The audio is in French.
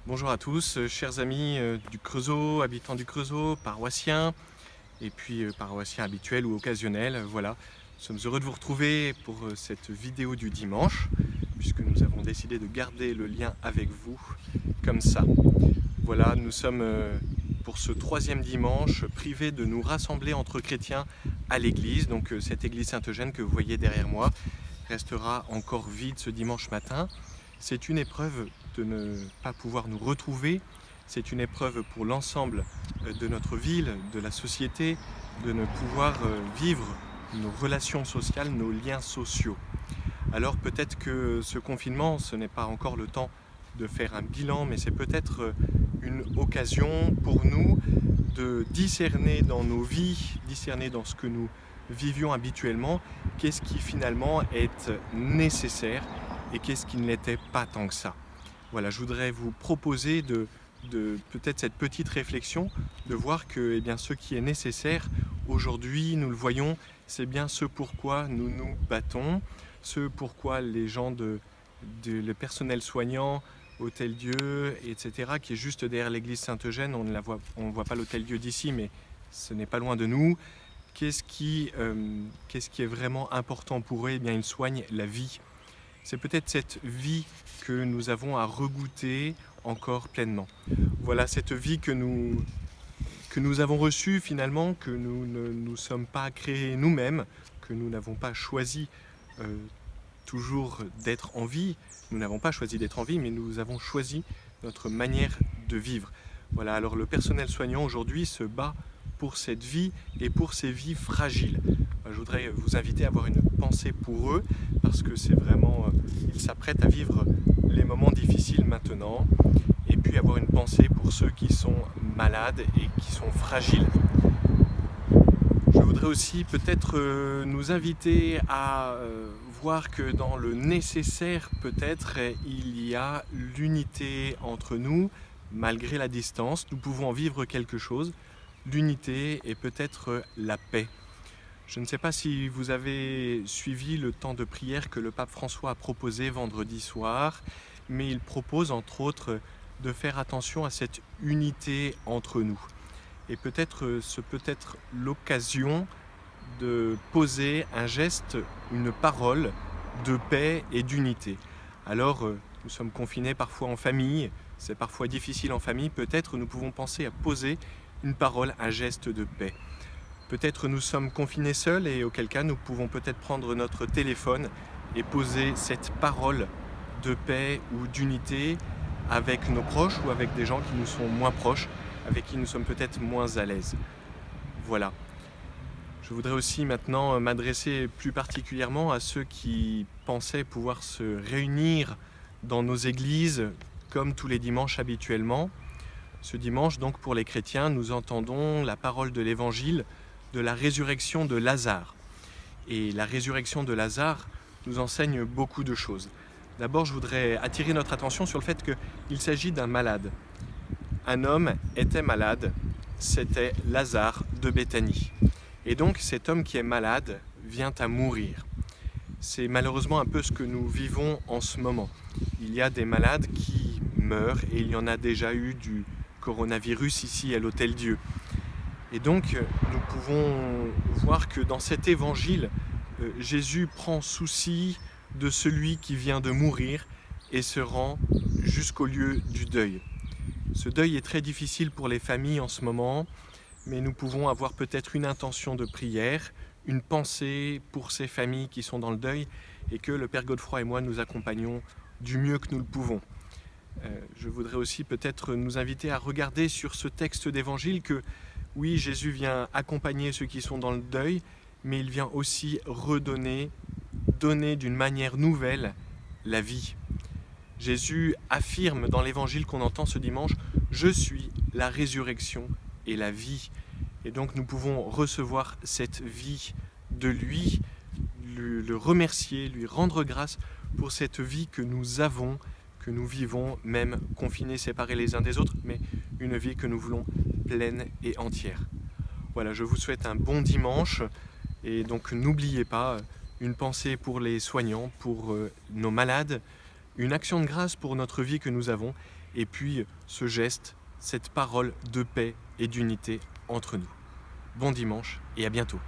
Bonjour à tous, chers amis du Creusot, habitants du Creusot, paroissiens, et puis paroissiens habituels ou occasionnels. Voilà, nous sommes heureux de vous retrouver pour cette vidéo du dimanche, puisque nous avons décidé de garder le lien avec vous comme ça. Voilà, nous sommes pour ce troisième dimanche privés de nous rassembler entre chrétiens à l'église. Donc cette église Saint-Eugène que vous voyez derrière moi restera encore vide ce dimanche matin. C'est une épreuve de ne pas pouvoir nous retrouver. C'est une épreuve pour l'ensemble de notre ville, de la société, de ne pouvoir vivre nos relations sociales, nos liens sociaux. Alors peut-être que ce confinement, ce n'est pas encore le temps de faire un bilan, mais c'est peut-être une occasion pour nous de discerner dans nos vies, discerner dans ce que nous vivions habituellement, qu'est-ce qui finalement est nécessaire et qu'est-ce qui ne l'était pas tant que ça. Voilà, je voudrais vous proposer de peut-être cette petite réflexion, de voir que ce qui est nécessaire aujourd'hui, nous le voyons, c'est bien ce pourquoi nous nous battons, ce pourquoi les gens le personnel soignant, Hôtel-Dieu, etc., qui est juste derrière l'église Saint-Eugène, on ne voit pas l'Hôtel-Dieu d'ici, mais ce n'est pas loin de nous. Qu'est-ce qui est vraiment important pour eux? Eh bien, ils soignent la vie. C'est peut-être cette vie que nous avons à regoûter encore pleinement. Voilà cette vie que nous avons reçue finalement, que nous ne nous sommes pas créés nous-mêmes, que nous n'avons pas choisi toujours d'être en vie. Nous n'avons pas choisi d'être en vie, mais nous avons choisi notre manière de vivre. Voilà, alors le personnel soignant aujourd'hui se bat pour cette vie et pour ces vies fragiles. Je voudrais vous inviter à avoir une pensée pour eux, parce que c'est vraiment, ils s'apprêtent à vivre les moments difficiles maintenant, et puis avoir une pensée pour ceux qui sont malades et qui sont fragiles. Je voudrais aussi peut-être nous inviter à voir que dans le nécessaire, peut-être, il y a l'unité entre nous, malgré la distance. Nous pouvons en vivre quelque chose, l'unité et peut-être la paix. Je ne sais pas si vous avez suivi le temps de prière que le pape François a proposé vendredi soir, mais il propose entre autres de faire attention à cette unité entre nous. Et peut-être ce peut être l'occasion de poser un geste, une parole de paix et d'unité. Alors, nous sommes confinés parfois en famille, c'est parfois difficile en famille, peut-être nous pouvons penser à poser une parole, un geste de paix. Peut-être nous sommes confinés seuls et auquel cas nous pouvons peut-être prendre notre téléphone et poser cette parole de paix ou d'unité avec nos proches ou avec des gens qui nous sont moins proches, avec qui nous sommes peut-être moins à l'aise. Voilà. Je voudrais aussi maintenant m'adresser plus particulièrement à ceux qui pensaient pouvoir se réunir dans nos églises comme tous les dimanches habituellement. Ce dimanche, donc, pour les chrétiens, nous entendons la parole de l'Évangile de la résurrection de Lazare. Et la résurrection de Lazare nous enseigne beaucoup de choses. D'abord, je voudrais attirer notre attention sur le fait qu'il s'agit d'un malade. Un homme était malade, c'était Lazare de Béthanie. Et donc cet homme qui est malade vient à mourir. C'est malheureusement un peu ce que nous vivons en ce moment. Il y a des malades qui meurent et il y en a déjà eu du coronavirus ici à l'Hôtel-Dieu. Et donc nous pouvons voir que dans cet évangile, Jésus prend souci de celui qui vient de mourir et se rend jusqu'au lieu du deuil. Ce deuil est très difficile pour les familles en ce moment, mais nous pouvons avoir peut-être une intention de prière, une pensée pour ces familles qui sont dans le deuil et que le Père Godefroy et moi nous accompagnons du mieux que nous le pouvons. Je voudrais aussi peut-être nous inviter à regarder sur ce texte d'évangile que oui, Jésus vient accompagner ceux qui sont dans le deuil, mais il vient aussi donner d'une manière nouvelle la vie. Jésus affirme dans l'évangile qu'on entend ce dimanche « Je suis la résurrection et la vie ». Et donc nous pouvons recevoir cette vie de lui, le remercier, lui rendre grâce pour cette vie que nous avons, que nous vivons, même confinés, séparés les uns des autres, mais une vie que nous voulons pleine et entière. Voilà, je vous souhaite un bon dimanche et donc n'oubliez pas une pensée pour les soignants, pour nos malades, une action de grâce pour notre vie que nous avons, et puis ce geste, cette parole de paix et d'unité entre nous. Bon dimanche et à bientôt.